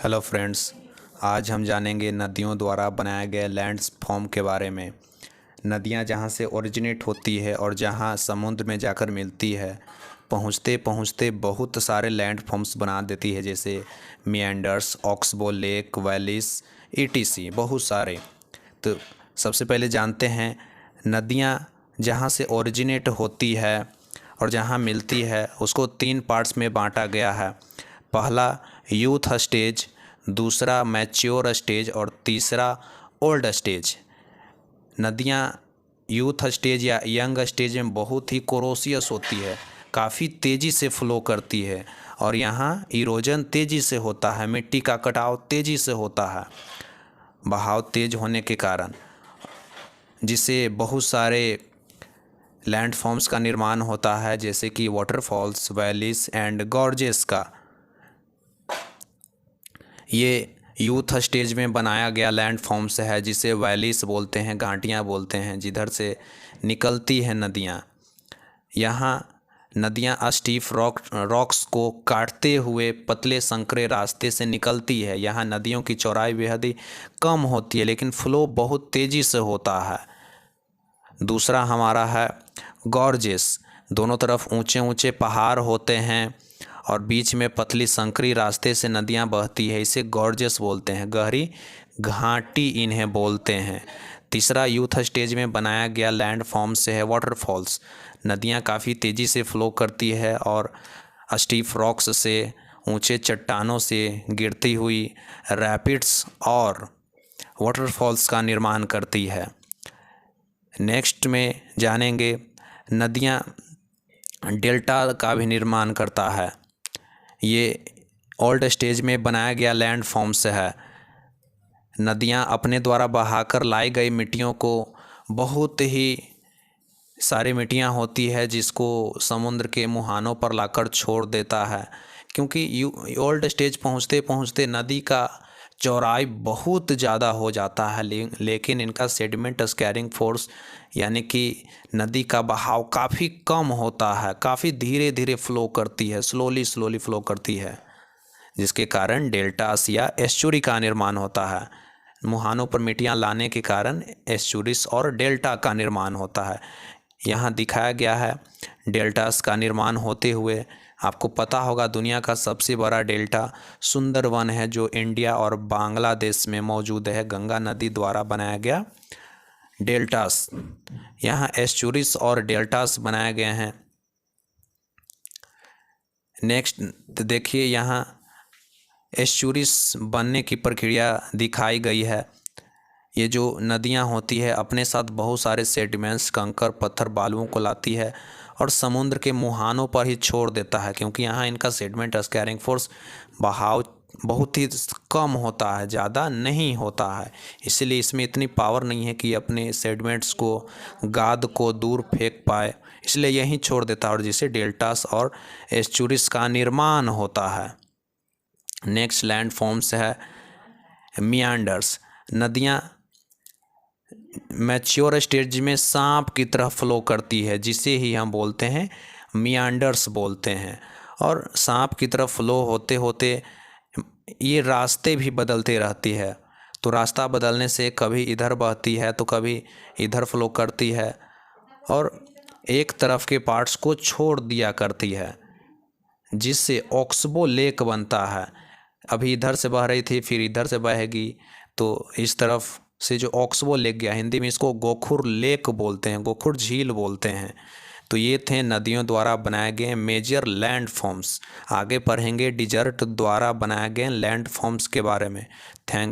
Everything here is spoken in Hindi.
हेलो फ्रेंड्स, आज हम जानेंगे नदियों द्वारा बनाए गए लैंडफॉर्म के बारे में। नदियां जहां से ओरिजिनेट होती है और जहां समुद्र में जाकर मिलती है, पहुंचते पहुंचते बहुत सारे लैंडफॉर्म्स बना देती है, जैसे मिएंडर्स, ऑक्सबो लेक, वैलीज, ईटीसी, बहुत सारे। तो सबसे पहले जानते हैं नदियां जहां से ओरिजिनेट होती है और जहां मिलती है उसको 3 पार्ट्स में बांटा गया है। पहला यूथ स्टेज, दूसरा मैच्योर स्टेज और तीसरा ओल्ड स्टेज। नदियाँ यूथ स्टेज या यंग स्टेज में बहुत ही कोरोसियस होती है, काफ़ी तेज़ी से फ्लो करती है और यहाँ इरोजन तेज़ी से होता है, मिट्टी का कटाव तेज़ी से होता है बहाव तेज होने के कारण, जिससे बहुत सारे लैंडफॉर्म्स का निर्माण होता है, जैसे कि वाटरफॉल्स, वैलीज एंड गॉर्जेस का। ये यूथ स्टेज में बनाया गया लैंडफॉर्म्स है, जिसे वैलीज बोलते हैं, घाटियाँ बोलते हैं, जिधर से निकलती हैं नदियाँ। यहाँ नदियाँ स्टीफ रॉक्स को काटते हुए पतले संकरे रास्ते से निकलती है। यहाँ नदियों की चौड़ाई बेहद ही कम होती है, लेकिन फ्लो बहुत तेज़ी से होता है। दूसरा हमारा है गॉर्जेस। दोनों तरफ ऊंचे ऊंचे पहाड़ होते हैं और बीच में पतली संकरी रास्ते से नदियां बहती है, इसे गॉर्जेस बोलते हैं। गहरी घाटी इन्हें बोलते हैं। तीसरा यूथ स्टेज में बनाया गया लैंडफॉर्म से है वाटरफॉल्स। नदियां काफ़ी तेज़ी से फ्लो करती है और स्टीफ रॉक्स से, ऊंचे चट्टानों से गिरती हुई रैपिड्स और वाटरफॉल्स का निर्माण करती है। नेक्स्ट में जानेंगे नदियाँ डेल्टा का भी निर्माण करता है। ये ओल्ड स्टेज में बनाया गया लैंडफॉर्म्स है। नदियाँ अपने द्वारा बहाकर लाई गई मिट्टियों को, बहुत ही सारी मिट्टियाँ होती है जिसको समुद्र के मुहानों पर लाकर छोड़ देता है, क्योंकि ओल्ड स्टेज पहुँचते पहुँचते नदी का चौड़ाई बहुत ज़्यादा हो जाता है, लेकिन इनका सेडिमेंट स्कैरिंग फोर्स यानी कि नदी का बहाव काफ़ी कम होता है, काफ़ी धीरे धीरे फ्लो करती है, स्लोली फ्लो करती है, जिसके कारण डेल्टास या एस्चुरी का निर्माण होता है। मुहानों पर मिट्टियाँ लाने के कारण एस्चुरिस और डेल्टा का निर्माण होता है। यहाँ दिखाया गया है डेल्टास का निर्माण होते हुए। आपको पता होगा दुनिया का सबसे बड़ा डेल्टा सुंदरवन है, जो इंडिया और बांग्लादेश में मौजूद है। गंगा नदी द्वारा बनाया गया डेल्टास, यहाँ एस्चुरिस और डेल्टास बनाए गए हैं। नेक्स्ट देखिए, यहाँ एस्चुरिस बनने की प्रक्रिया दिखाई गई है। ये जो नदियाँ होती है अपने साथ बहुत सारे सेडिमेंट्स, कंकर, पत्थर, बालुओं को लाती है और समुद्र के मुहानों पर ही छोड़ देता है, क्योंकि यहाँ इनका सेडिमेंट स्कैरिंग फोर्स, बहाव बहुत ही कम होता है, ज़्यादा नहीं होता है। इसलिए इसमें इतनी पावर नहीं है कि अपने सेडिमेंट्स को, गाद को दूर फेंक पाए, इसलिए यहीं छोड़ देता है और जिससे डेल्टास और एस्चुरिस का निर्माण होता है। नेक्स्ट लैंडफॉर्म्स है मियांडर्स। नदियाँ मैच्योर स्टेज में सांप की तरह फ्लो करती है, जिसे ही हम बोलते हैं मियांडर्स बोलते हैं। और सांप की तरफ फ्लो होते होते ये रास्ते भी बदलते रहती है, तो रास्ता बदलने से कभी इधर बहती है तो कभी इधर फ्लो करती है और एक तरफ के पार्ट्स को छोड़ दिया करती है, जिससे ऑक्सबो लेक बनता है। अभी इधर से बह रही थी, फिर इधर से बहेगी, तो इस तरफ से जो ऑक्सबो लेक गया, हिंदी में इसको गोखुर लेक बोलते हैं, गोखुर झील बोलते हैं। तो ये थे नदियों द्वारा बनाए गए मेजर लैंडफॉर्म्स। आगे पढ़ेंगे डिजर्ट द्वारा बनाए गए लैंडफॉर्म्स के बारे में। थैंक